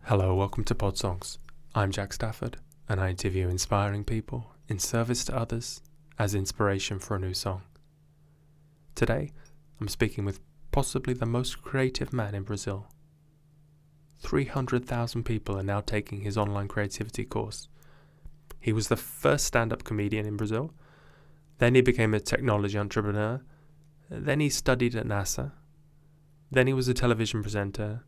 Hello, welcome to Podsongs. I'm Jack Stafford, and I interview inspiring people in service to others as inspiration for a new song. Today, I'm speaking with possibly the most creative man in Brazil. 300,000 people are now taking his online creativity course. He was the first stand-up comedian in Brazil. Then he became a technology entrepreneur. Then he studied at NASA. Then he was a television presenter.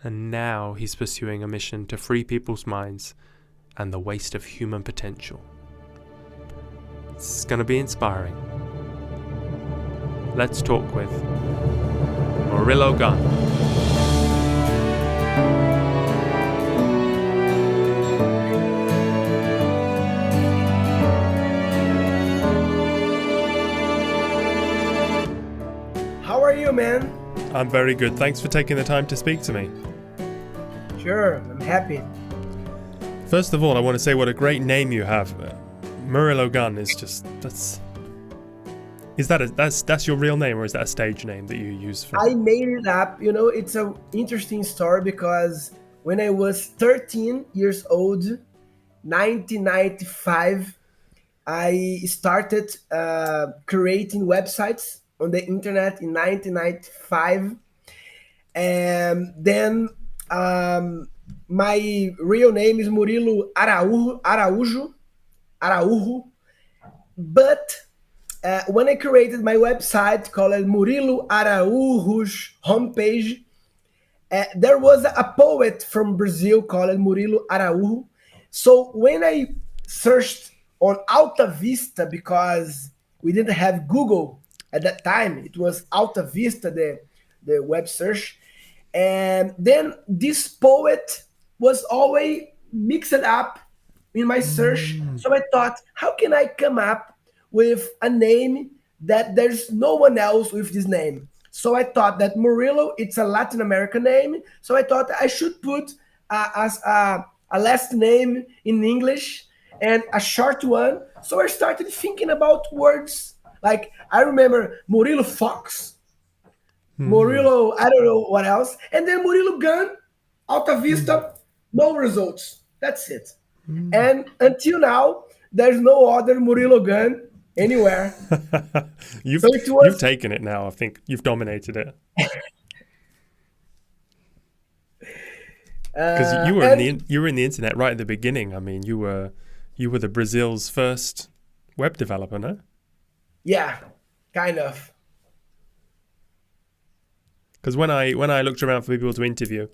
And now he's pursuing a mission to free people's minds and the waste of human potential. It's going to be inspiring. Let's talk with Murilo Gun. How are you, man? I'm very good. Thanks for taking the time to speak to me. Sure, I'm happy. First of all, I want to say what a great name you have. Murilo Gun is just that's your real name, or is that a stage name that you use for? I made it up. You know, it's an interesting story because when I was 13 years old, 1995, I started creating websites on the internet in 1995, and then my real name is Murilo Araújo, but when I created my website called Murilo Araújo's homepage, there was a poet from Brazil called Murilo Araújo. So when I searched on Alta Vista, because we didn't have Google at that time, it was Alta Vista, the web search. And then this poet was always mixed up in my search. So I thought, how can I come up with a name that there's no one else with this name? So I thought that Murilo, it's a Latin American name. So I thought I should put a last name in English and a short one. So I started thinking about words. Like I remember Murilo Fox, Murilo, I don't know what else. And then Murilo Gun, Alta Vista, no results. That's it. And until now, there's no other Murilo Gun anywhere. You've taken it now. I think you've dominated it. Because you were in the internet right at the beginning. I mean, you were the Brazil's first web developer, no? Yeah, kind of. Because when I looked around for people to interview,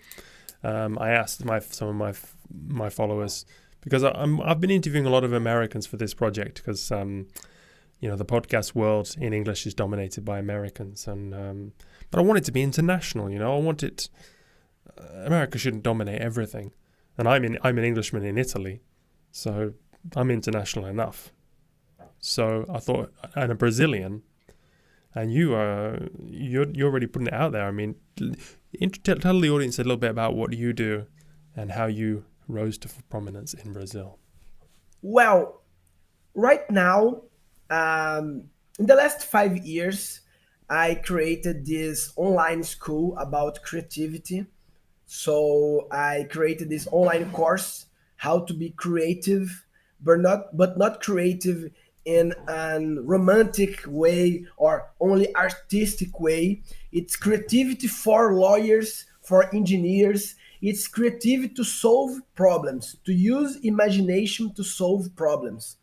I asked some of my followers, because I've been interviewing a lot of Americans for this project, because the podcast world in English is dominated by Americans, and but I want it to be international. I want it. America shouldn't dominate everything, and I'm an Englishman in Italy, so I'm international enough. So I thought, and a Brazilian. And you're already putting it out there. I mean, tell the audience a little bit about what you do and how you rose to prominence in Brazil. Well, right now, in the last 5 years, I created this online school about creativity. So I created this online course, how to be creative, but not creative in a romantic way or only artistic way. It's creativity for lawyers, for engineers. It's creativity to solve problems, to use imagination to solve problems.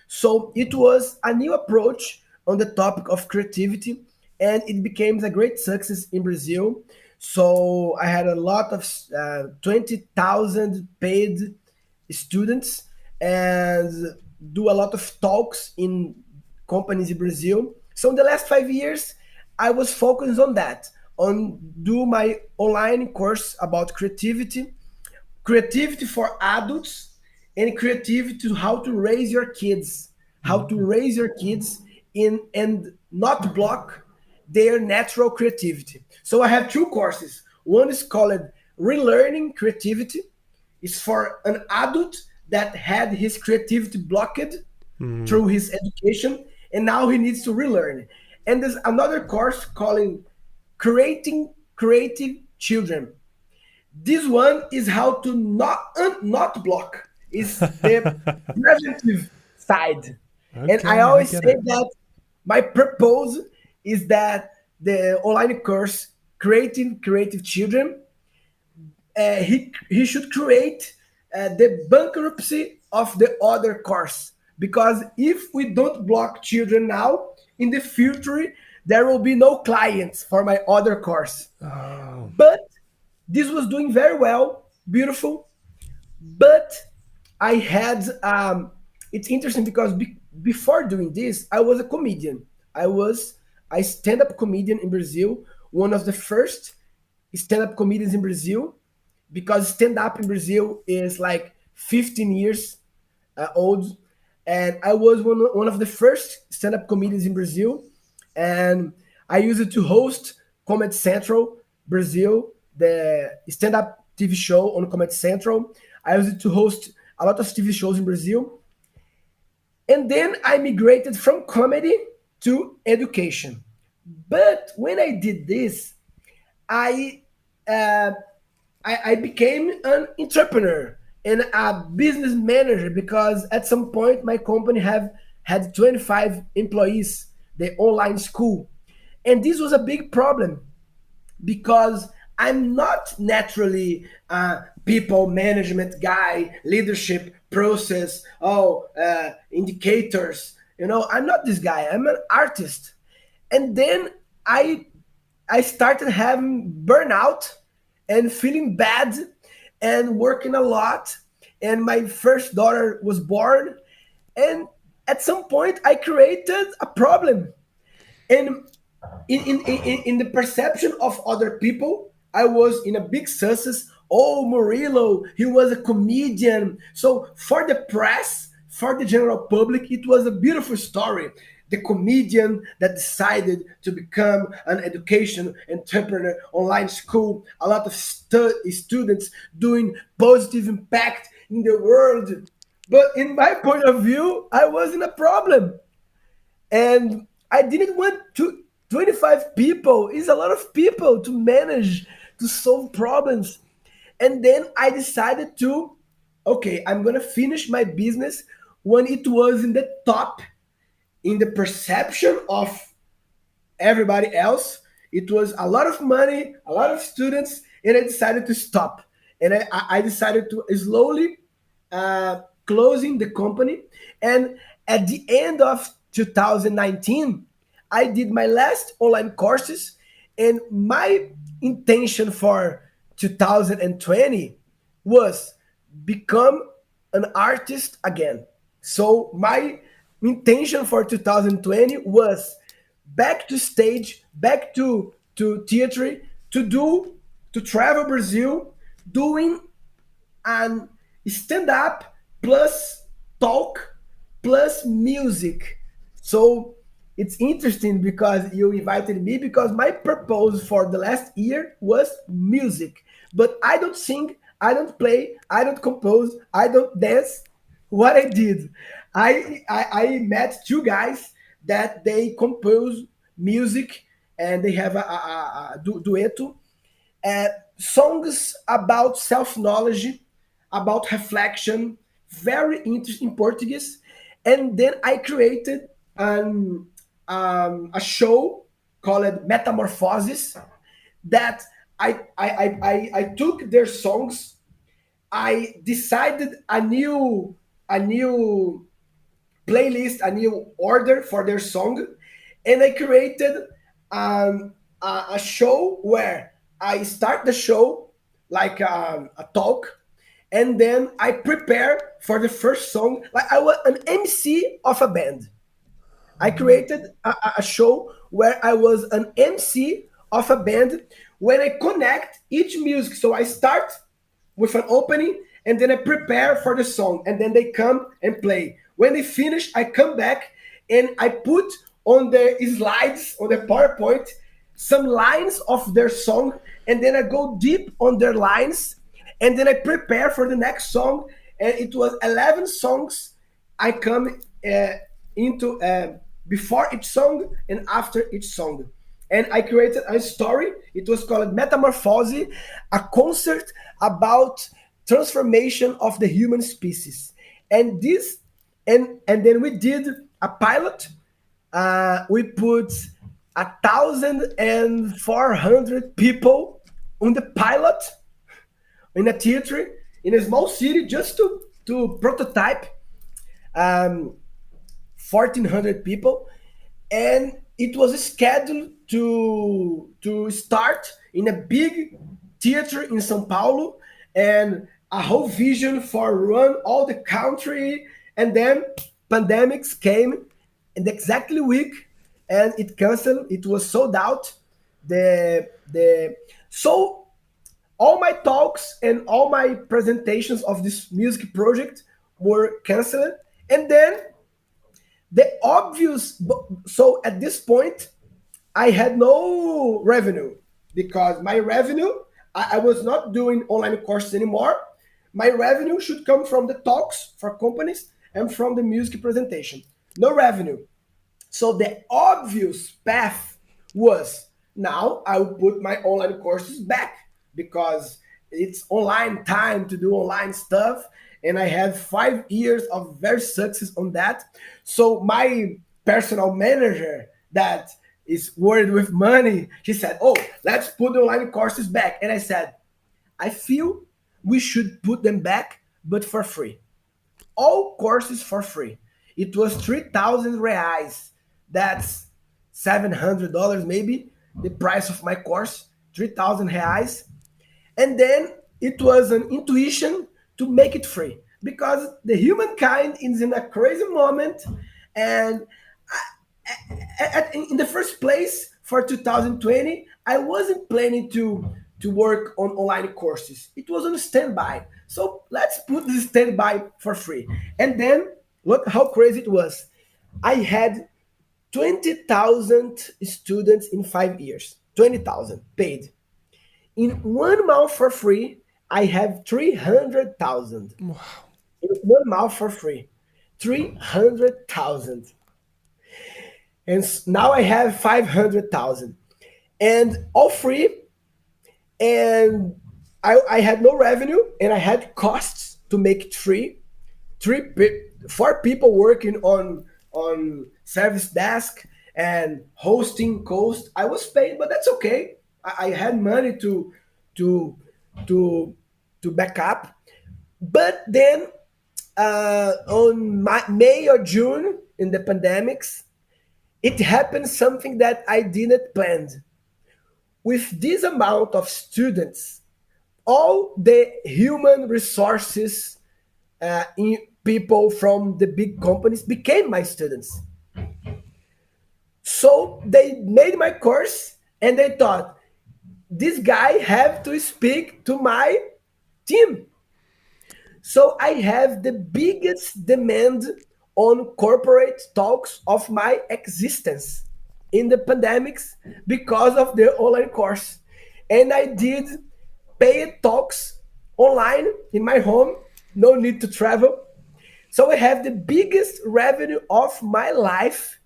So it was a new approach on the topic of creativity, and it became a great success in Brazil. So I had a lot of 20,000 paid students and do a lot of talks in companies in Brazil. So in the last 5 years, I was focused on that, on do my online course about creativity for adults, and creativity to how to raise your kids, in and not block their natural creativity. So I have two courses. One is called Relearning Creativity. It's for an adult that had his creativity blocked through his education, and now he needs to relearn. And there's another course called Creating Creative Children. This one is how to not block. Is the preventive side. And I Okay, I always get say it. that my purpose is that the online course creating creative children, he should create the bankruptcy of the other course, because if we don't block children now, in the future there will be no clients for my other course. Oh, But this was doing very well, beautiful. But I had it's interesting because before doing this, I was a comedian. I was a stand-up comedian in Brazil, one of the first stand-up comedians in Brazil, because stand-up in Brazil is like 15 years old, and I was one of the first stand-up comedians in Brazil, and I used to host Comedy Central Brazil, the stand-up TV show on Comedy Central. I used to host a lot of TV shows in Brazil, and then I migrated from comedy to education. But when I did this, I uh, I became an entrepreneur and a business manager, because at some point my company have had 25 employees, the online school. And this was a big problem because I'm not naturally a people management guy, leadership process, indicators. I'm not this guy. I'm an artist. And then I I started having burnout and feeling bad and working a lot. And my first daughter was born. And at some point, I created a problem. And in the perception of other people, I was in a big success. Oh, Murilo, he was a comedian. So for the press, for the general public, it was a beautiful story. The comedian that decided to become an education entrepreneur, online school, a lot of students doing positive impact in the world. But in my point of view, I was in a problem, and I didn't want to 25 people is a lot of people to manage to solve problems. And then I decided to, okay, I'm gonna finish my business when it was in the top, in the perception of everybody else. It was a lot of money, a lot of students, and I decided to stop. And I decided to slowly closing the company. And at the end of 2019, I did my last online courses, and my intention for 2020 was become an artist again. So my intention for 2020 was back to stage, back to theater, to do to travel Brazil, doing an stand up plus talk plus music. So it's interesting because you invited me, because my purpose for the last year was music. But I don't sing, I don't play, I don't compose, I don't dance. What I did, I met two guys that they compose music, and they have a dueto, uh, songs about self knowledge, about reflection, very interesting Portuguese. And then I created a show called Metamorphosis, that I took their songs, I decided a new playlist, a new order for their song, and I created a show where I start the show like a talk, and then I prepare for the first song like I was an MC of a band. I created a show where I was an MC of a band, when I connect each music. So I start with an opening, and then I prepare for the song, and then they come and play. When they finish, I come back and I put on the slides on the PowerPoint some lines of their song, and then I go deep on their lines, and then I prepare for the next song. And it was 11 songs. I come into before each song and after each song. and I created a story. It was called Metamorphose, a concert about transformation of the human species. And this, and then we did a pilot. We put 1,400 people on the pilot in a theater in a small city just to prototype. Um, 1,400 people, and it was scheduled to start in a big theater in São Paulo, and a whole vision for run all the country. And then pandemics came in exactly week, and it canceled. It was sold out. The so all my talks and all my presentations of this music project were canceled. And then the obvious, so at this point I had no revenue, because my revenue, I was not doing online courses anymore. My revenue should come from the talks for companies and from the music presentation. No revenue. So the obvious path was, now I will put my online courses back, because it's online time to do online stuff. And I have 5 years of very success on that. So my personal manager that is worried with money, she said, "Oh, let's put the online courses back." And I said, "I feel we should put them back, but for free. All courses for free." It was 3,000 reais. That's $700 maybe, the price of my course, 3,000 reais. And then it was an intuition to make it free, because the humankind is in a crazy moment. And in the first place, for 2020, I wasn't planning to work on online courses. It was on standby. So let's put this standby for free. And then look how crazy it was. I had 20,000 students in 5 years. 20,000 paid. In 1 month for free, I have 300,000. Wow. In 1 month for free, 300,000. And now I have 500,000. And all free. And I had no revenue, and I had costs to make it free. 4 people working on service desk and hosting cost. I was paid, but that's okay. I had money to to to back up. But then on May or June, in the pandemics, it happened something that I didn't plan. With this amount of students, all the human resources in people from the big companies became my students. So they made my course, and they thought, this guy have to speak to my team. So I have the biggest demand on corporate talks of my existence in the pandemics, because of the online course. And I did paid talks online in my home, no need to travel. So I have the biggest revenue of my life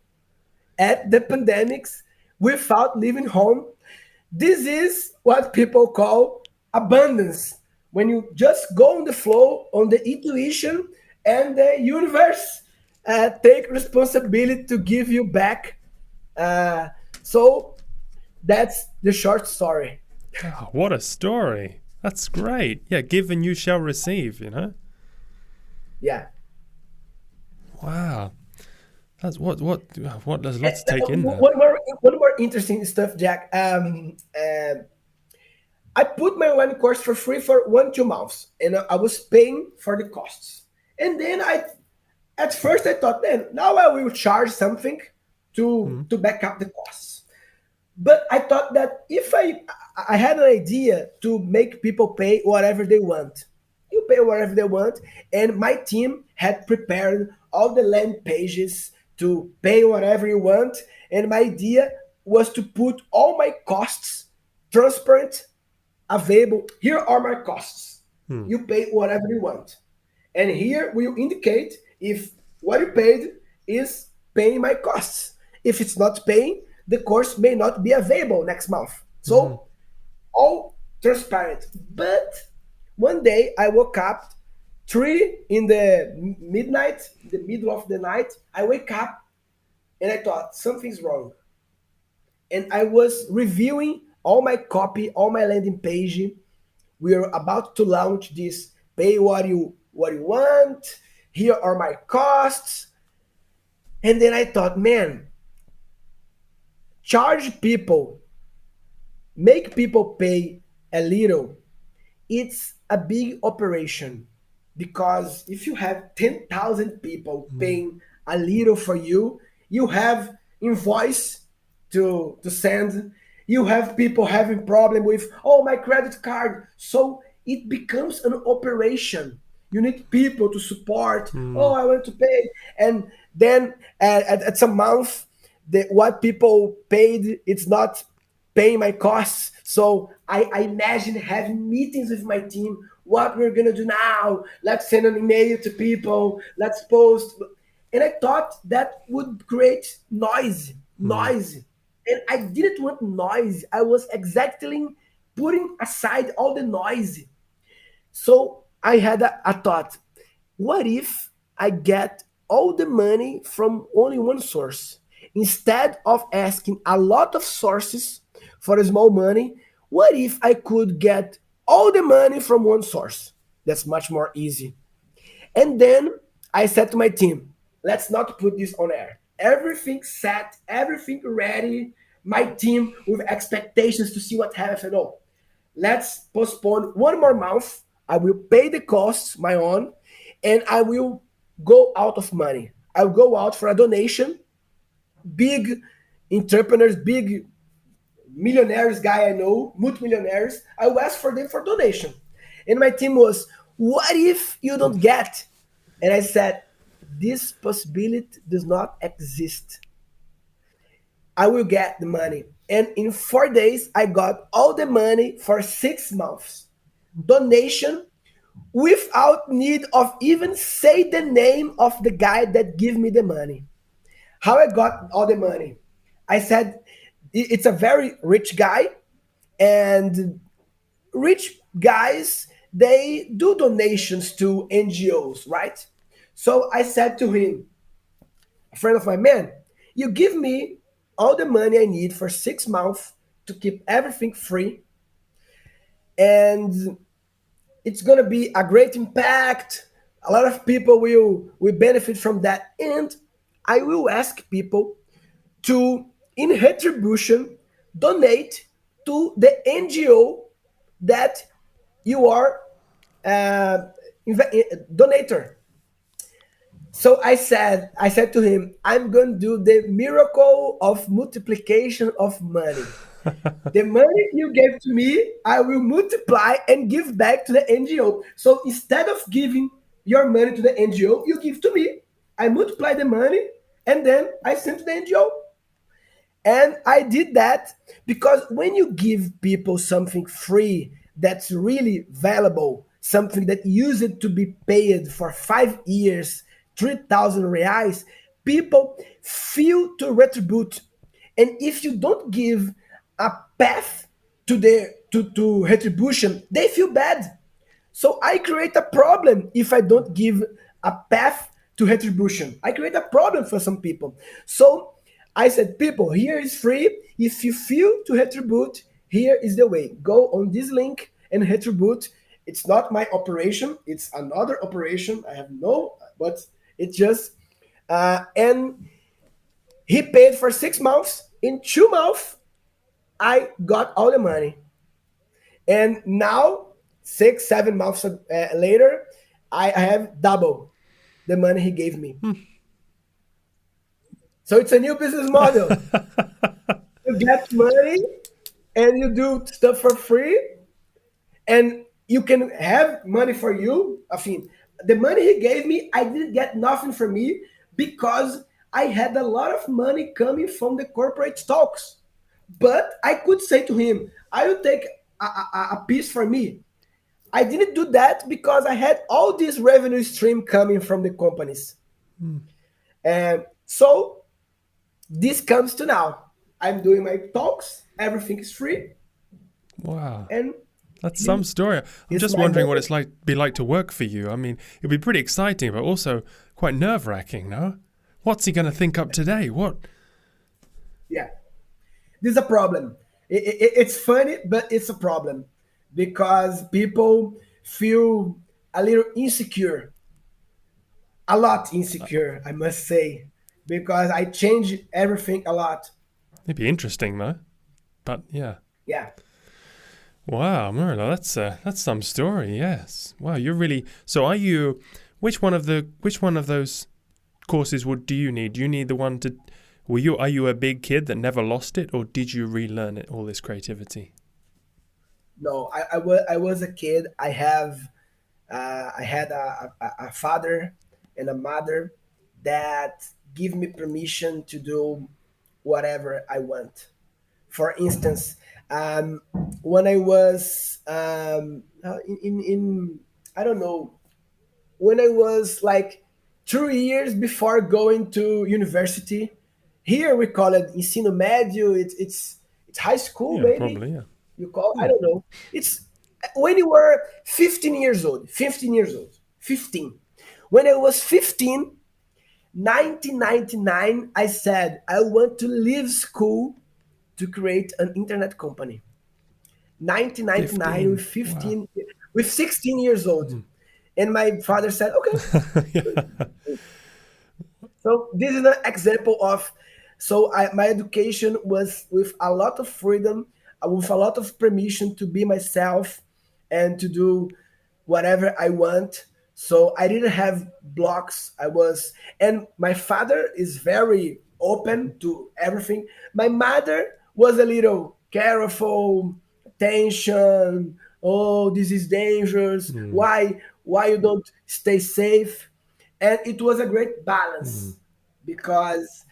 at the pandemics without leaving home. This is what people call abundance. When you just go on the flow, on the intuition, and the universe take responsibility to give you back. So that's the short story. Oh, what a story. That's great. Yeah, give and you shall receive, you know? Yeah. Wow. That's what there's lots to take in there. One more interesting stuff, Jack. I put my online course for free for 1 2 months, and I was paying for the costs. And then at first I thought, then now I will charge something to back up the costs. But I thought that if I had an idea to make people pay whatever they want. You pay whatever they want, and my team had prepared all the land pages to pay whatever you want. And my idea was to put all my costs transparent, available. Here are my costs. You pay whatever you want. And here will indicate if what you paid is paying my costs. If it's not paying, the course may not be available next month. Mm. So all transparent. But one day I woke up 3 in the midnight, the middle of the night. I wake up and I thought something's wrong. And I was reviewing all my copy, all my landing page. We are about to launch this pay what you want. Here are my costs. And then I thought, man, charge people, make people pay a little. It's a big operation because if you have 10,000 people Mm. paying a little for you, you have invoice to send. You have people having problem with, oh, my credit card. So it becomes an operation. You need people to support. Oh, Mm. I want to pay. And then at some month, what people paid, it's not paying my costs. So I imagine having meetings with my team. What we're gonna do now? Let's send an email to people. Let's post. And I thought that would create noise, Mm. noise. And I didn't want noise. I was exactly putting aside all the noise. So I had a thought. What if I get all the money from only one source? Instead of asking a lot of sources for a small money, what if I could get all the money from one source? That's much more easy. And then I said to my team, let's not put this on air. Everything set, everything ready. My team with expectations to see what happens. No, let's postpone one more month. I will pay the costs, my own, and I will go out of money. I'll go out for a donation. Big entrepreneurs, big millionaires guy I know, multimillionaires, I will ask for them for donation. And my team was, what if you don't get? And I said, this possibility does not exist. I will get the money. And in 4 days, I got all the money for 6 months. Donation without need of even say the name of the guy that give me the money. How I got all the money? I said it's a very rich guy, and rich guys they do donations to NGOs, right? So I said to him, a friend of mine, man, you give me all the money I need for 6 months to keep everything free, and it's gonna be a great impact. A lot of people will benefit from that, and I will ask people to, in retribution, donate to the NGO that you are uh, donator. So I said to him, I'm going to do the miracle of multiplication of money. The money you gave to me, I will multiply and give back to the NGO. So instead of giving your money to the NGO, you give to me. I multiply the money and then I send to the NGO. And I did that because when you give people something free that's really valuable, something that used to be paid for 5 years, 3,000 reais, people feel to retribute. And if you don't give a path to retribution, they feel bad. So I create a problem if I don't give a path to retribution. I create a problem for some people. So I said, people, here is free. If you feel to retribute, here is the way. Go on this link and retribute. It's not my operation. It's another operation. I have no, but it's just, and he paid for 6 months. In 2 months, I got all the money. And now, 6, 7 months later, I have double the money he gave me. So it's a new business model. You get money and you do stuff for free, and you can have money for you. I mean, the money he gave me, I didn't get nothing from me because I had a lot of money coming from the corporate stocks. But I could say to him, I will take a piece for me. I didn't do that because I had all this revenue stream coming from the companies. And so this comes to now. I'm doing my talks. Everything is free, Wow. and That's he some story. I'm is just my wondering what boss. it's like be like to work for you. I mean, it'd be pretty exciting, but also quite nerve-wracking, no? What's he going to think up today? What? Yeah, this is a problem. It's funny, but it's a problem because people feel a little insecure, a lot insecure, I must say, because I change everything a lot. It'd be interesting, though. But yeah. Yeah. Wow, Murilo, that's some story. Yes. Wow, you're really. So, are you? Which one of those courses would do you need? Do you need the one to? Are you a big kid that never lost it, or did you relearn it? All this creativity. No, I was a kid. I had a father and a mother that give me permission to do whatever I want. For instance, um, when I was in I don't know, when I was like 2 years before going to university. Here we call it ensino médio. It's high school, Yeah, maybe probably. Yeah. you call. I Yeah. don't know. It's when you were 15 years old. 15 years old. 15. When I was 15, 1999, I said I want to leave school to create an internet company. 1999 with 15. Wow. 15 with 16 years old. And my father said, okay. Yeah. So this is an example of my education was with a lot of freedom, with a lot of permission to be myself and to do whatever I want. So I didn't have blocks. And my father is very open to everything. My mother was a little careful, tension. Oh, this is dangerous. Mm, Why you don't stay safe? And it was a great mm. balance because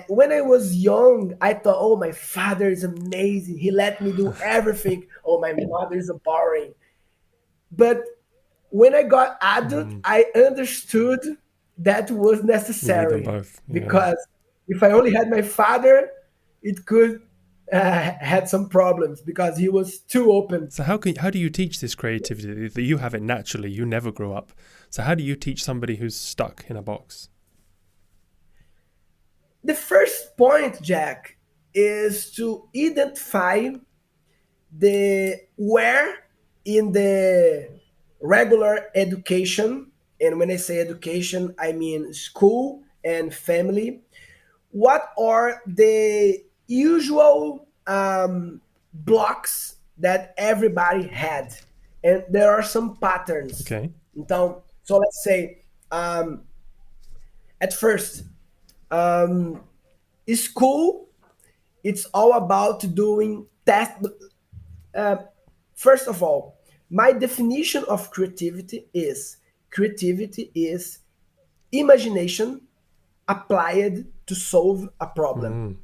when I was young, I thought, oh, my father is amazing. He let me do everything. Oh, my mother is boring. But when I got adult, I understood that was You need them necessary both. Yeah. because if I only had my father, it could had some problems because he was too open. So how do you teach this creativity that you have it naturally? You never grew up. So how do you teach somebody who's stuck in a box? The first point, Jack, is to identify the where in the regular education, and when I say education, I mean school and family, what are the usual blocks that everybody had, and there are some patterns. Okay. Então, so let's say at first, school, it's all about doing test. First of all, my definition of creativity is imagination applied to solve a problem. Mm,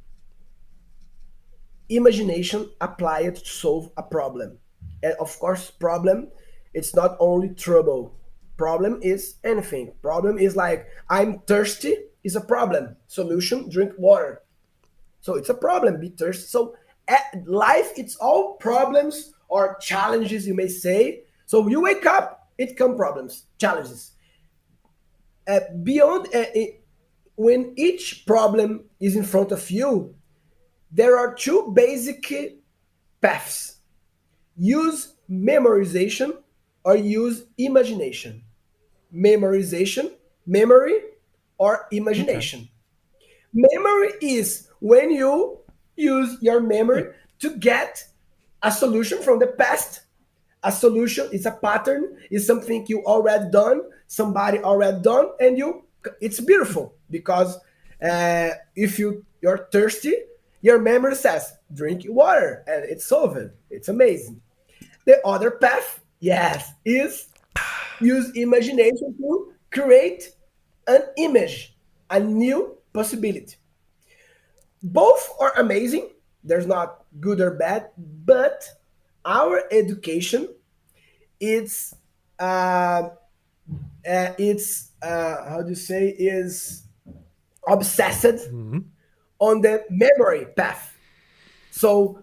Imagination applied to solve a problem. And of course, problem, it's not only trouble. Problem is anything. Problem is like I'm thirsty is a problem. Solution, drink water. So it's a problem, be thirsty. So life, it's all problems or challenges, you may say. So you wake up, it come problems, challenges. Beyond when each problem is in front of you, there are two basic paths: use memorization or use imagination. Memorization, memory, or okay. imagination. Memory is when you use your memory Yeah. to get a solution from the past. A solution is a pattern, is something you already done, somebody already done, and you. It's beautiful because if you're thirsty, your memory says drink water, and it's solved. It's amazing. The other path, yes, is use imagination to create an image, a new possibility. Both are amazing. There's not good or bad, but our education, it's how do you say, is obsessed Mm, on the memory path. So,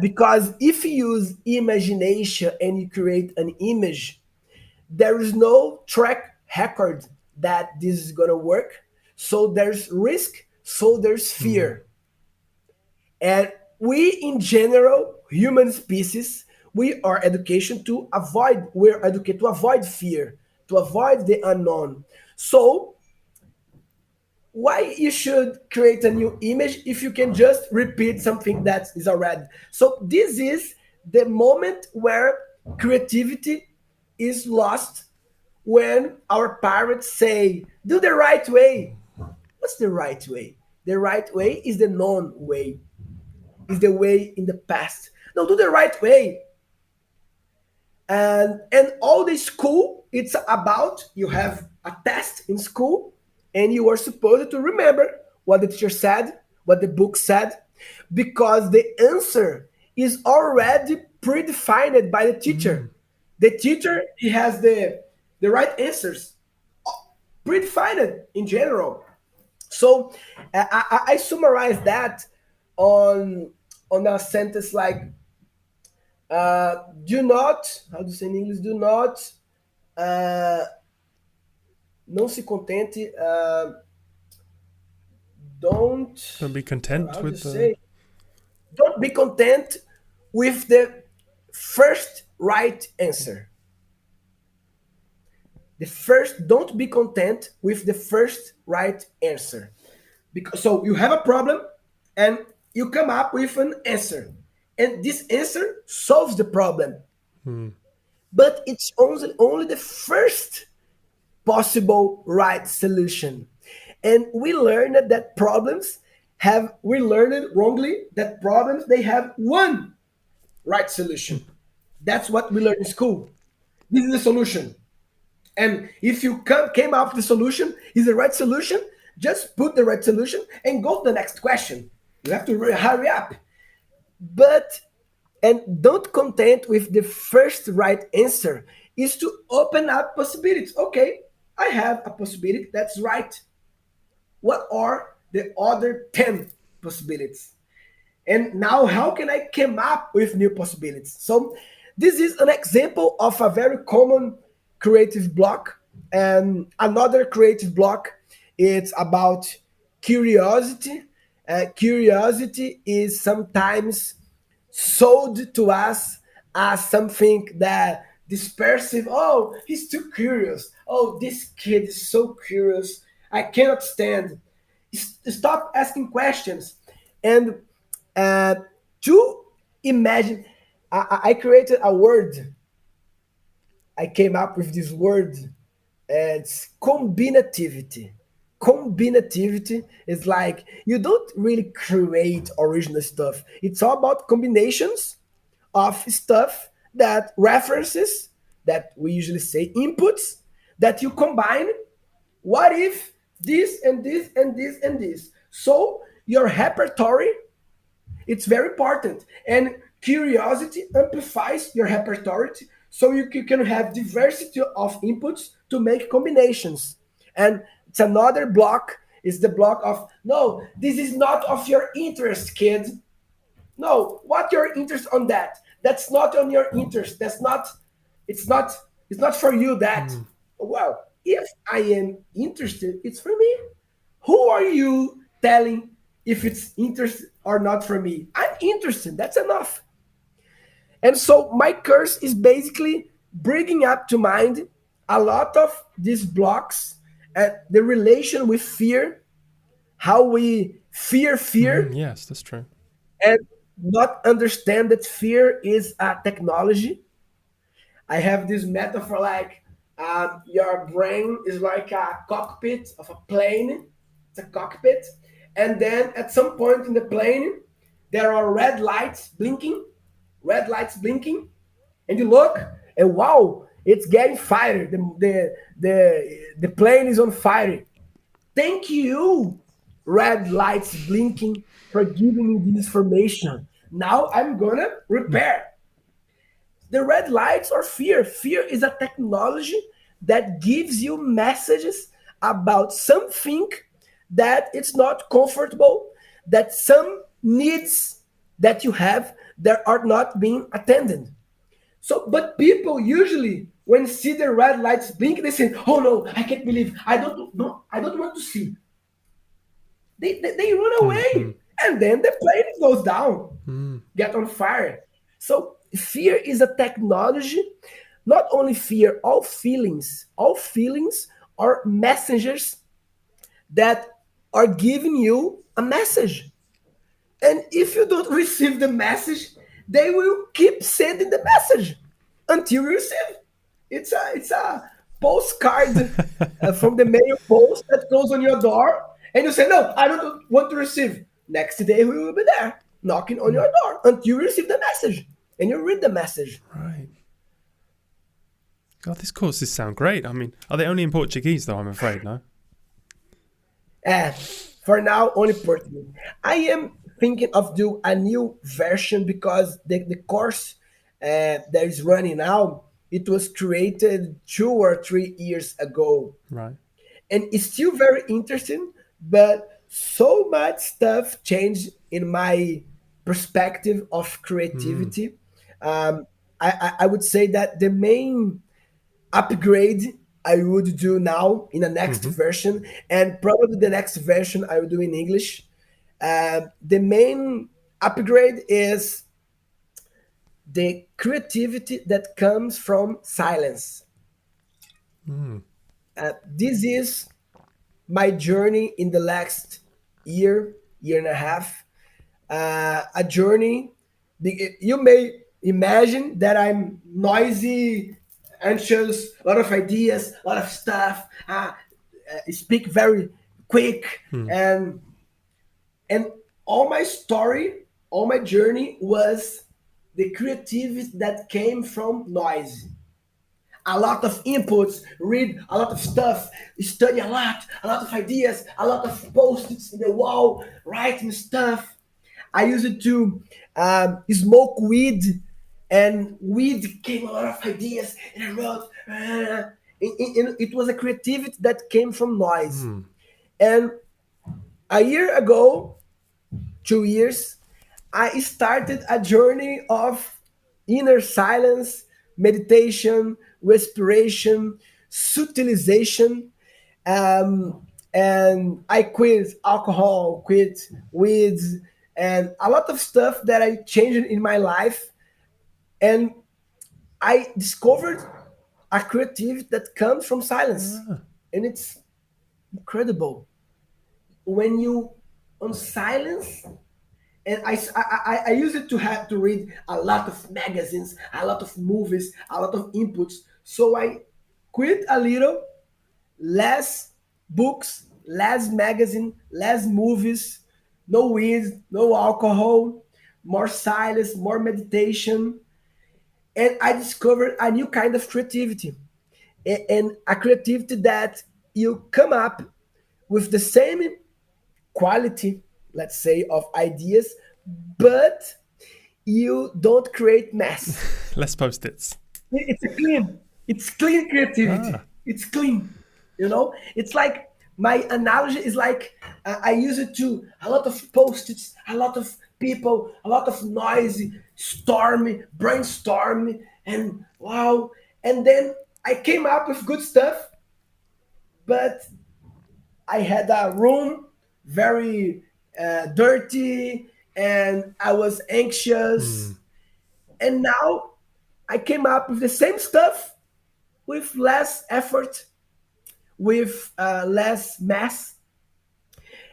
because if you use imagination and you create an image, there is no track record that this is going to work. So there's risk, so there's Mm. fear. And we, in general, human species, we are education to avoid, we're educated to avoid fear, to avoid the unknown. So why you should create a new image if you can just repeat something that is already. So this is the moment where creativity is lost, when our parents say do the right way. What's the right way? The right way is the known way, is the way in the past. No, do the right way. And all the school, it's about, you have a test in school, and you are supposed to remember what the teacher said, what the book said, because the answer is already predefined by the teacher. Mm. The teacher, he has the right answers predefined in general. So I summarize that on a sentence like, do not, how do you say in English, do not, uh, não se contente, don't, Don't be content how do you with the. say, don't be content with the first right answer. The first, don't be content with the first right answer. Because, so you have a problem and you come up with an answer. And this answer solves the problem. Mm. But it's only the first possible right solution. And we learned that problems have, we learned wrongly that problems, they have one right solution. That's what we learned in school. This is the solution. And if you came up with the solution, is the right solution, just put the right solution and go to the next question. You have to hurry up. But, and don't content with the first right answer, is to open up possibilities. Okay, I have a possibility that's right. What are the other 10 possibilities? And now how can I come up with new possibilities? So this is an example of a very common creative block. And another creative block, it's about curiosity. Curiosity is sometimes sold to us as something that dispersive. Oh, he's too curious. Oh, this kid is so curious. I cannot stand. Stop asking questions. And uh, to imagine, I created a word. I came up with this word. It's combinativity. Combinativity is like, you don't really create original stuff. It's all about combinations of stuff, that references, that we usually say inputs, that you combine. What if this and this and this and this? So your repertoire, it's very important. And curiosity amplifies your repertoire, so you can have diversity of inputs to make combinations. And it's another block, is the block of, no, this is not of your interest, kid. No, what your interest on that? That's not on your interest. That's not, it's not, it's not for you that. Mm. Well, if I am interested, it's for me. Who are you telling if it's interest or not for me? I'm interested. That's enough. And so my curse is basically bringing up to mind a lot of these blocks and the relation with fear, how we fear, Mm. Yes, that's true. and not understand that fear is a technology. I have this metaphor like, your brain is like a cockpit of a plane. It's a cockpit. And then at some point in the plane, there are red lights blinking, and you look, and wow, it's getting fire. The plane is on fire. Thank you, red lights blinking, for giving me this information. Now I'm gonna Mm. repair. The red lights or fear. Fear is a technology that gives you messages about something that it's not comfortable, that some needs that you have that are not being attended. So, but people usually, when see the red lights blink, they say, "Oh no, I can't believe I don't want to see." They run Mm-hmm. away, and then the plane goes down, get on fire. So fear is a technology. Not only fear, all feelings are messengers that are giving you a message. And if you don't receive the message, they will keep sending the message until you receive. It's a postcard from the mail post that goes on your door, and you say, "No, I don't want to receive." Next day, we will be there knocking on your door until you receive the message and you read the message. Right. God, these courses sound great. I mean, are they only in Portuguese, though? I'm afraid, no? Uh, for now, only Portuguese. I am thinking of do a new version because the course that is running now, it was created 2 or 3 years ago, Right. and it's still very interesting. But so much stuff changed in my perspective of Mm. creativity. Um, I would say that the main upgrade I would do now in the next Mm-hmm. version, and probably the next version I will do in English. The main upgrade is the creativity that comes from silence. Mm. This is my journey in the last year and a half. A journey. You may imagine that I'm noisy, anxious, a lot of ideas, a lot of stuff. Speak very quick, Mm. and all my story, all my journey was the creativity that came from noise. A lot of inputs, read a lot of stuff, study a lot of ideas, a lot of post-its in the wall, writing stuff. I used it to smoke weed, and weed came a lot of ideas, and I wrote. It was a creativity that came from noise. Mm. And a year ago, 2 years, I started a journey of inner silence, meditation, respiration, subtilization, and I quit alcohol, quit weeds, and a lot of stuff that I changed in my life. And I discovered a creativity that comes from silence, Ah. and it's incredible when you on silence. And I use it to have to read a lot of magazines, a lot of movies, a lot of inputs. So I quit a little, less books, less magazine, less movies, no weed, no alcohol, more silence, more meditation. And I discovered a new kind of creativity, and a creativity that you come up with the same quality, let's say, of ideas, but you don't create mess. Less post-its. It's clean creativity. Ah. It's clean. It's like my analogy is like I use it to a lot of post-its, a lot of people, a lot of noisy, stormy, brainstorming, and wow. And then I came up with good stuff, but I had a room very dirty, and I was anxious. Mm. And now I came up with the same stuff with less effort, with less mess.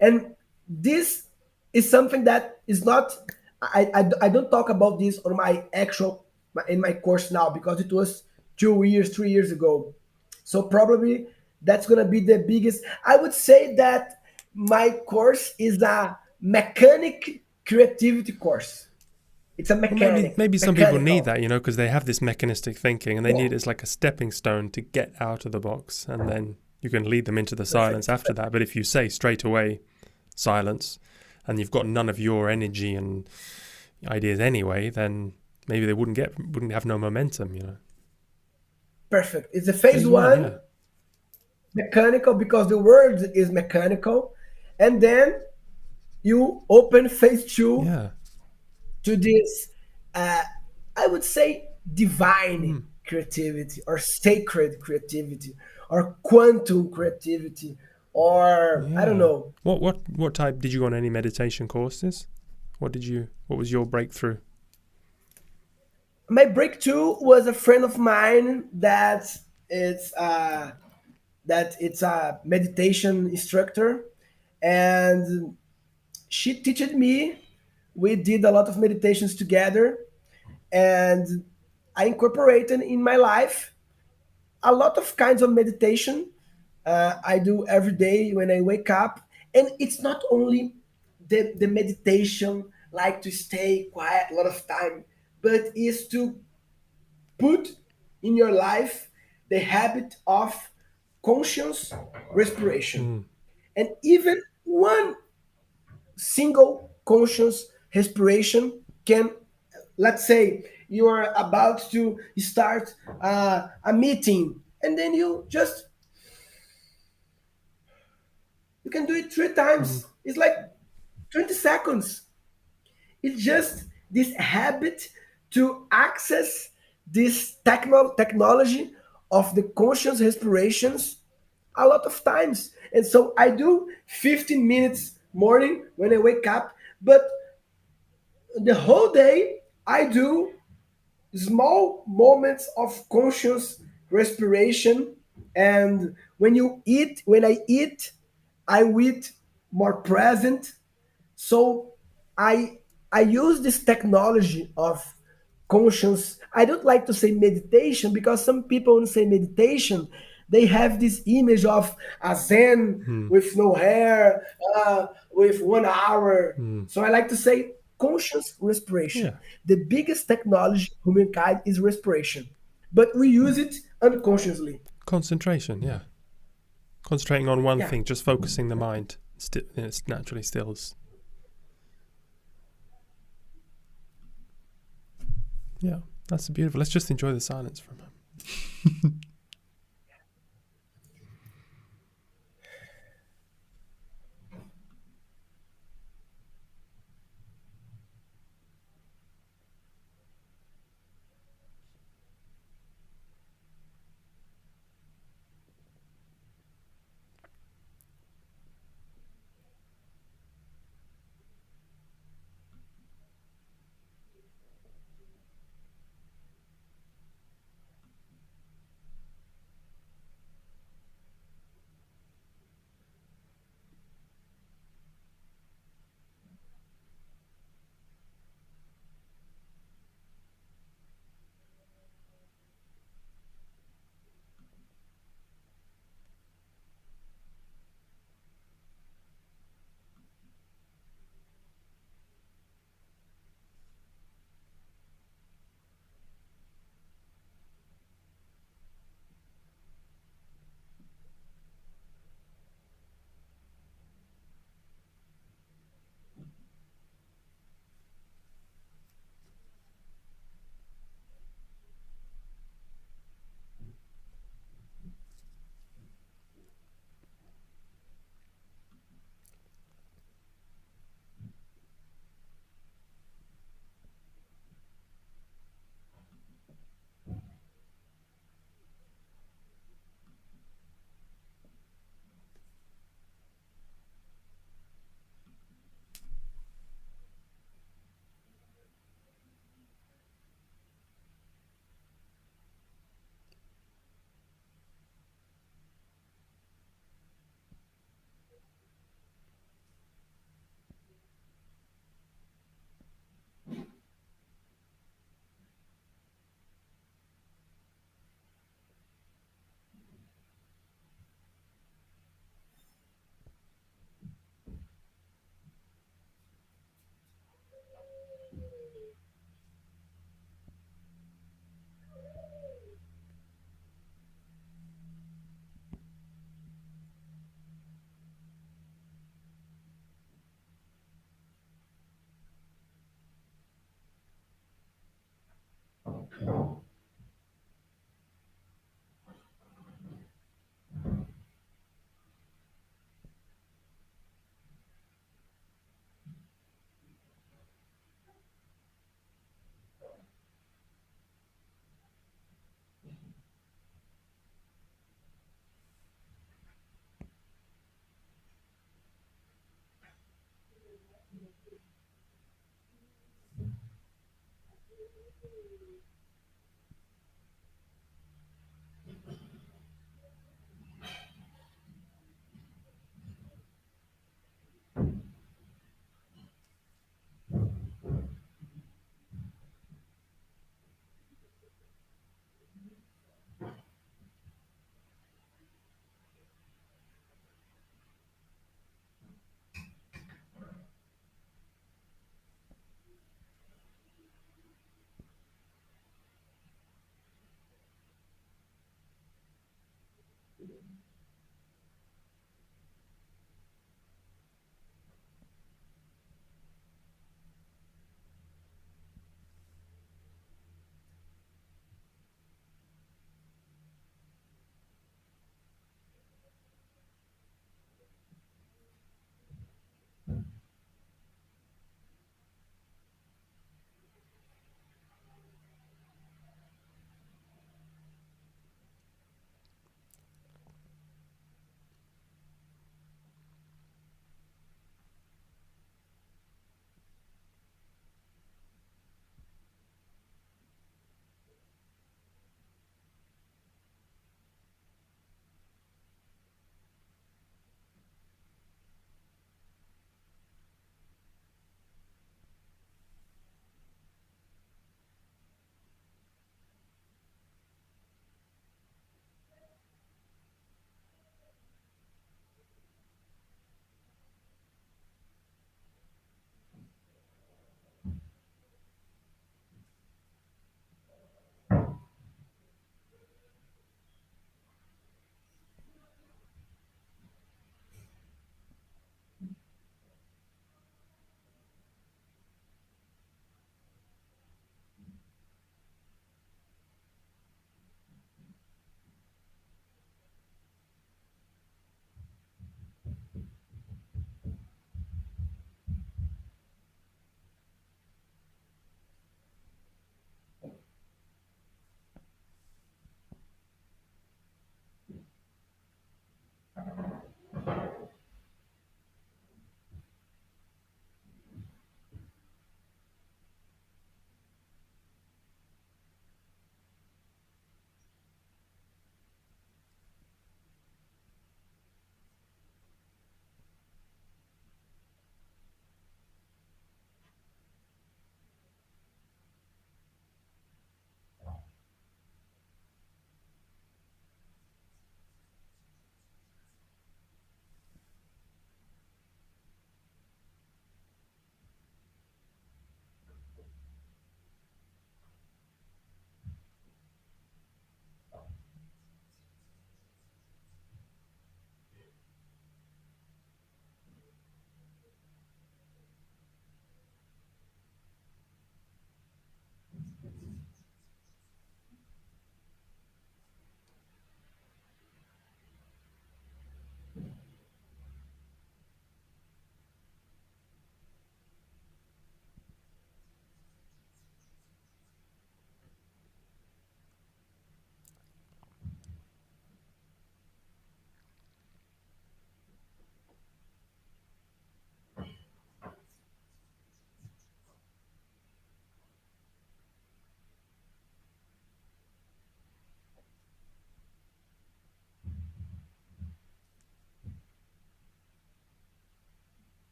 And this is something that is not, I don't talk about this on my actual, in my course now, because it was 2 years, 3 years ago. So probably that's going to be the biggest. I would say that my course is a mechanic creativity course. It's a Well, maybe mechanic, maybe some people need mechanical. that, because they have this mechanistic thinking and they Yeah, need it as like a stepping stone to get out of the box, and then you can lead them into the silence perfect. after that. But if you say straight away silence, and you've got none of your energy and ideas anyway, then maybe they wouldn't have no momentum. Perfect. It's a phase Phase one, yeah. one, mechanical, because the word is mechanical. And then you open phase two Yeah. to this, uh, I would say, divine Mm. creativity or sacred creativity or quantum creativity, or I don't Yeah. know. What type did you go on any meditation courses? What was your breakthrough? My breakthrough was a friend of mine it's that it's a meditation instructor, and she taught me. We did a lot of meditations together, and I incorporated in my life a lot of kinds of meditation. I do every day when I wake up, and it's not only the meditation like to stay quiet a lot of time, but is to put in your life the habit of conscious respiration. Mm. And even one single conscious respiration can, let's say, you are about to start a meeting, and then you can do it three Mm. times. It's like 20 seconds. It's just this habit to access this technology of the conscious respirations a lot of times. And so I do 15 minutes morning when I wake up, but the whole day I do small moments of conscious respiration. And when I eat, I eat more present. So I I use this technology of conscious. I don't like to say meditation because some people when say meditation, they have this image of a Zen Mm. with no hair, with 1 hour. Mm. So I like to say conscious respiration. Yeah. The biggest technology humankind is respiration, but we use it unconsciously. Concentration. Yeah. Concentrating on one Yeah. thing, just focusing the mind. It's naturally stills. Yeah. That's beautiful. Let's just enjoy the silence for a moment.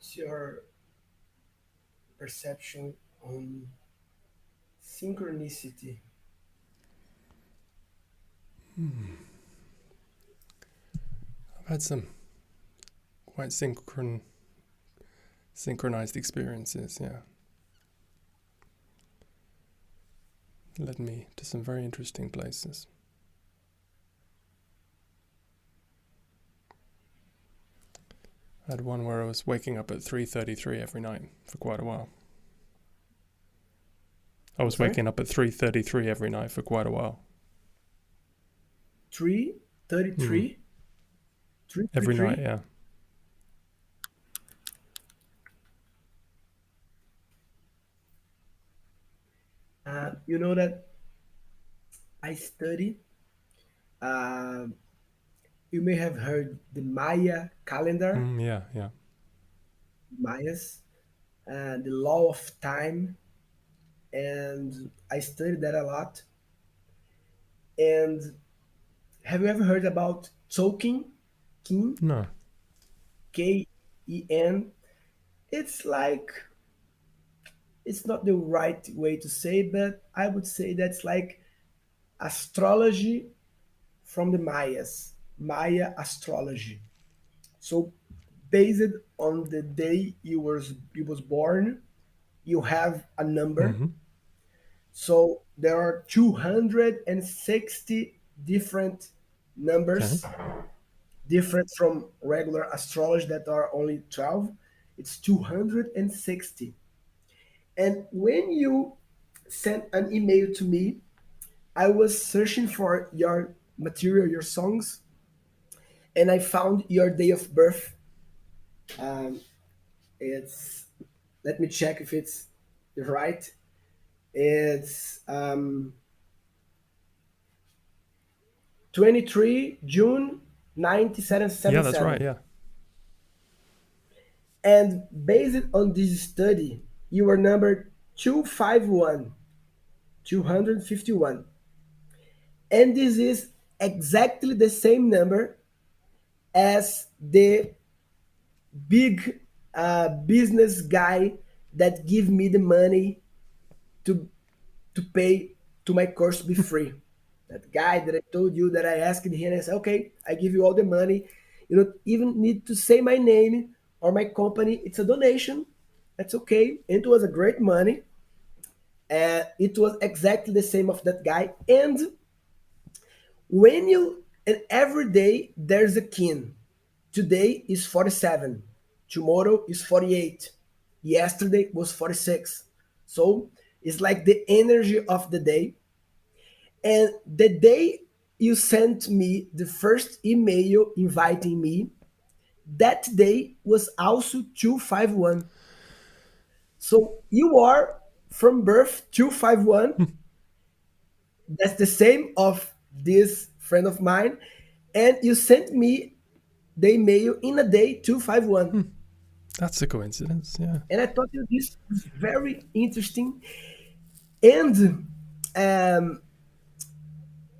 What's your perception on synchronicity? I've had some quite synchronized experiences, yeah. Led me to some very interesting places. I had one where I was waking up at 3:33 every night for quite a while. I was Sorry? waking up at 3:33 every night for quite a while. 3:33? Every night, 3:33? yeah. You know that I study. Uh, you may have heard the Maya calendar, Yeah, yeah. Mayas, the law of time, and I studied that a lot. And have you ever heard about Tolkien? Kin, No. Ken? It's like, it's not the right way to say, but I would say that's like astrology from the Mayas, Maya astrology. So based on the day you was born, you have a number. Mm-hmm. So there are 260 different Okay. numbers, different from regular astrology that are only 12. It's 260. And when you sent an email to me, I was searching for your material, your songs, and I found your day of birth. Um, it's Let me check if it's right. It's 23 June Yeah, that's right, 1977. yeah. And based on this study, you were number 251, 251. And this is exactly the same number as the big business guy that give me the money to pay to my course be free. That guy that I told you that I asked him and I said, okay, I give you all the money. You don't even need to say my name or my company. It's a donation. That's okay. It was a great money. And it was exactly the same of that guy. And every day there's a kin. Today is 47. Tomorrow is 48. Yesterday was 46. So it's like the energy of the day. And the day you sent me the first email inviting me, that day was also 251. So you are from birth 251. That's the same of this friend of mine. And you sent me the email in a day 251. That's a coincidence, yeah. And I thought this was very interesting. And um,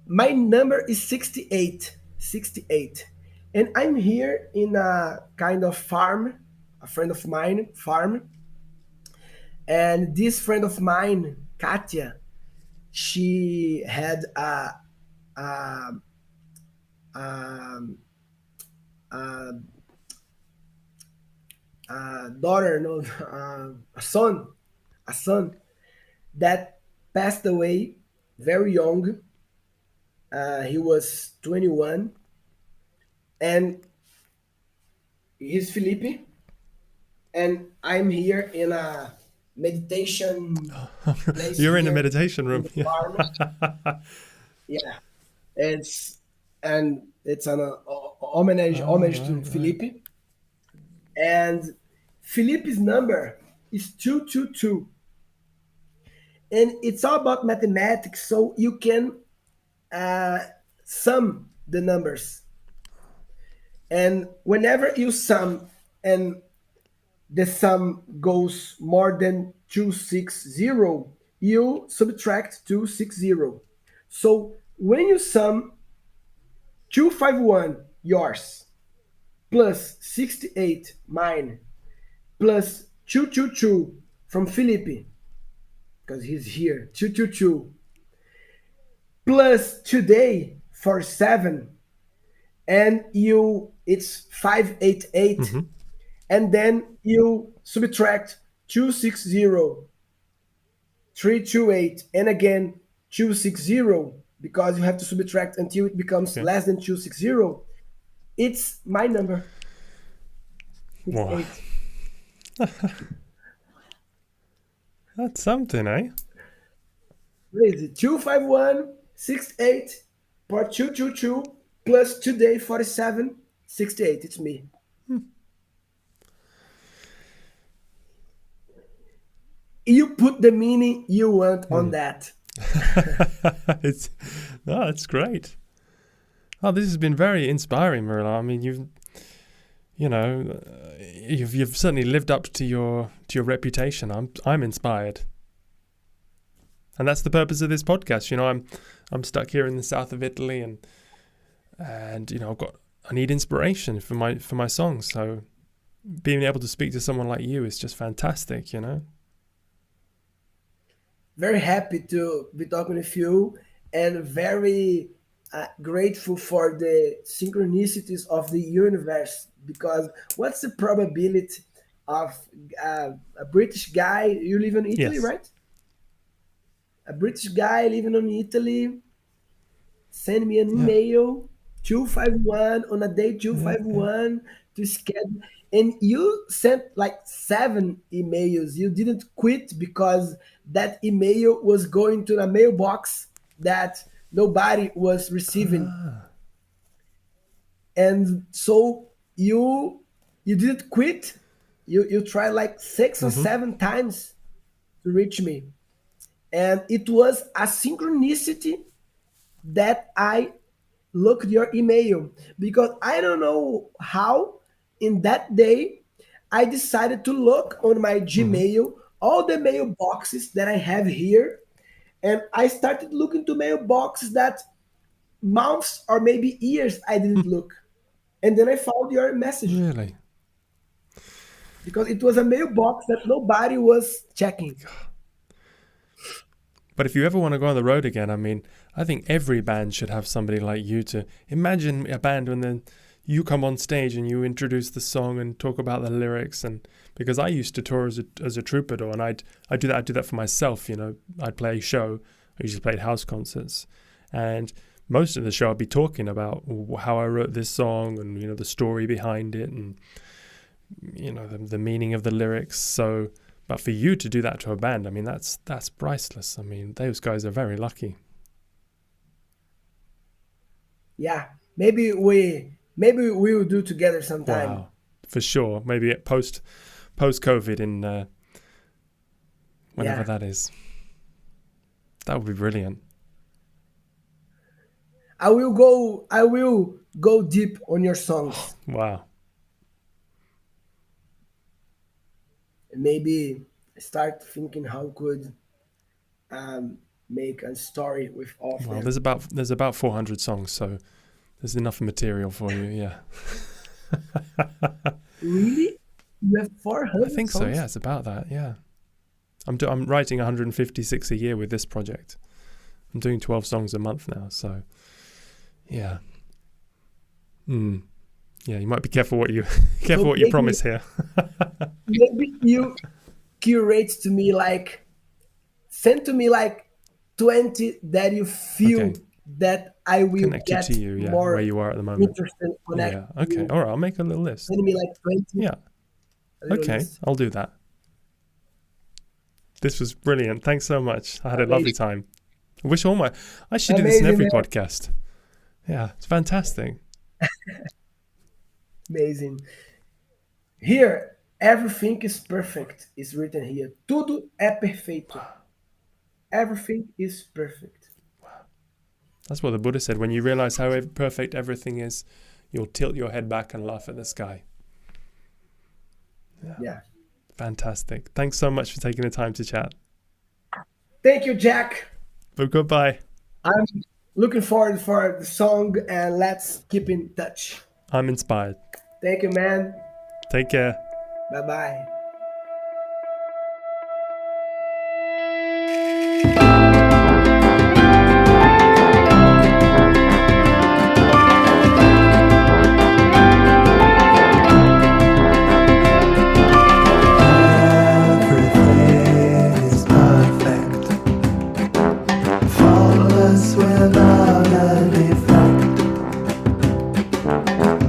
my number is 68. 68. And I'm here in a kind of farm, a friend of mine, farm. And this friend of mine, Katia, she had a, a, a, a daughter, no, a son that passed away very young. He was 21, and he's Felipe, and I'm here in a meditation place You're in a here meditation in room. the Yeah. farm. Yeah, it's and it's an Oh, homage to right, right. Felipe, and Felipe's number is 222, and it's all about mathematics, so you can uh, sum the numbers, and whenever you sum and the sum goes more than 260, you subtract 260. So when you sum 251 yours plus 68 mine plus 222 from Felipe, because he's here. 222 plus today for 7, and it's 588, Mm-hmm. and then you subtract 260, 328, and again 260, because you have to subtract until it becomes Okay. less than 260. It's my number. Wow. 68. That's something, eh? Crazy. 25168 for 222 plus today 47 68. It's me. You put the meaning you want on that. It's that's great. Oh, this has been very inspiring, Murilo. I mean, you've certainly lived up to your reputation. I'm inspired, and that's the purpose of this podcast. I'm stuck here in the south of Italy, and I need inspiration for my songs. So being able to speak to someone like you is just fantastic. Very happy to be talking with you, and very grateful for the synchronicities of the universe. Because what's the probability of a British guy? You live in Italy, Yes. right? A British guy living in Italy send me an Yeah. email 251 on a day Yeah. 251 to schedule, and you sent like 7 emails. You didn't quit because that email was going to a mailbox that nobody was receiving, Ah. and so you didn't quit. You tried like 6 or Mm-hmm. 7 times to reach me, and it was a synchronicity that I looked your email, because I don't know how in that day I decided to look on my Mm-hmm. Gmail all the mailboxes that I have here, and I started looking to mailboxes that months or maybe years I didn't look, and then I found your message Really? because it was a mailbox that nobody was checking. But if you ever want to go on the road again, I mean, I think every band should have somebody like you to imagine a band when then you come on stage and you introduce the song and talk about the lyrics. And because I used to tour as a troubadour, and I'd do that for myself. I'd play a show. I usually played house concerts, and most of the show I'd be talking about how I wrote this song and the story behind it and the meaning of the lyrics. So. But for you to do that to a band, I mean, that's priceless. I mean, those guys are very lucky. Yeah, maybe we will do together sometime. Wow, for sure. Maybe at post COVID in whenever Yeah. that is. That would be brilliant. I will go deep on your songs, Wow. and maybe start thinking how could make a story with all of Well, them. there's about 400 songs, so there's enough material for you. Yeah. Really? You have I 400 think so. songs? Yeah, it's about that. Yeah. I'm writing 156 a year with this project. I'm doing 12 songs a month now, so yeah. Yeah, you might be careful what you So what you promise here. maybe you curate to me, like send to me like 20 that you feel Okay. that I will Connected get to you, yeah, where more you are at the moment. interested in connect Yeah. to Okay. you. All right. I'll make a little list. Send me like 20, Yeah. a little Okay. list. I'll do that. This was brilliant. Thanks so much. I had a lovely time. I should do this in Amazing, every man. podcast. Yeah, it's fantastic. Amazing. Here, everything is perfect. Is written here. Tudo é perfeito. Everything is perfect. That's what the Buddha said. When you realize how perfect everything is, you'll tilt your head back and laugh at the sky. Yeah. Fantastic. Thanks so much for taking the time to chat. Thank you, Jack. But goodbye. I'm looking forward for the song, and let's keep in touch. I'm inspired. Thank you, man. Take care. Bye bye.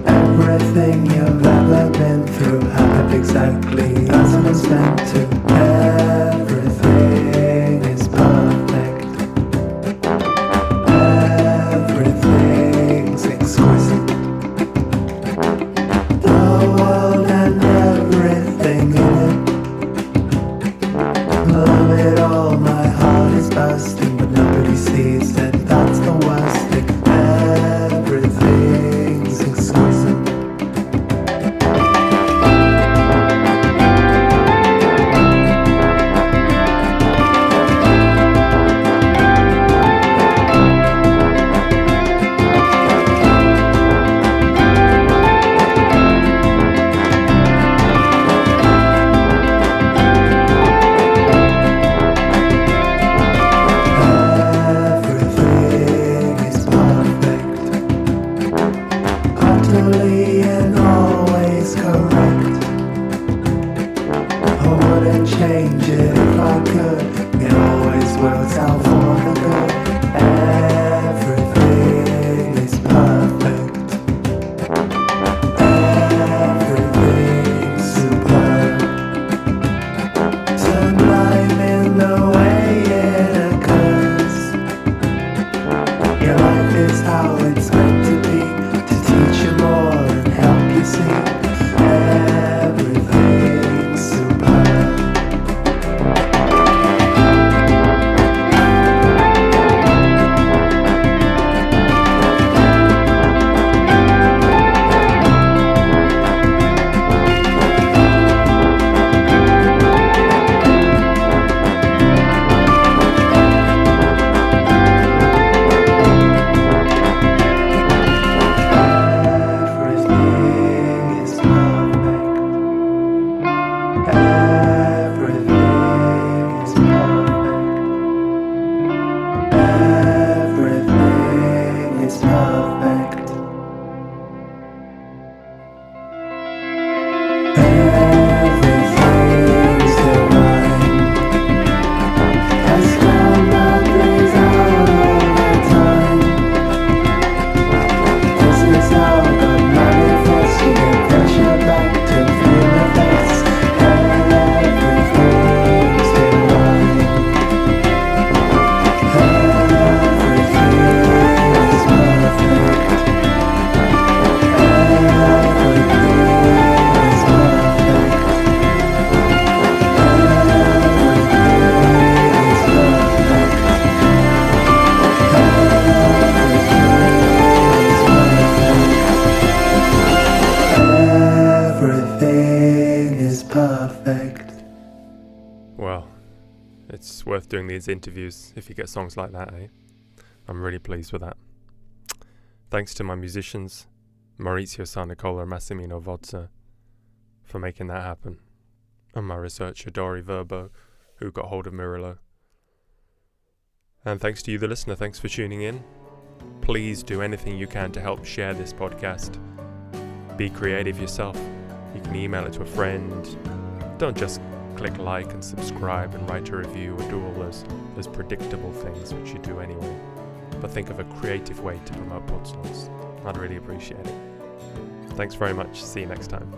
Everything you've ever been through happened exactly as it was meant to. Everything is perfect. Everything's exquisite. The world and everything in it. Love it all, my heart is bursting, but nobody sees that that's the worst thing. Everything's exquisite. And always correct. I wouldn't change it if I could. It always works out for the good. Everything is perfect. Everything's superb. Sublime in the way it occurs. Your life is how it's meant to be. Teach you more and help you see everything's superb. Well, it's worth doing these interviews if you get songs like that, eh? I'm really pleased with that. Thanks to my musicians, Maurizio Sarnicola and Massimino Vozza, for making that happen. And my researcher, Dori Verbo, who got hold of Murilo. And thanks to you, the listener. Thanks for tuning in. Please do anything you can to help share this podcast. Be creative yourself. You can email it to a friend. Don't just click like and subscribe and write a review or do all those predictable things which you do anyway. But think of a creative way to promote Podsongs. I'd really appreciate it. Thanks very much. See you next time.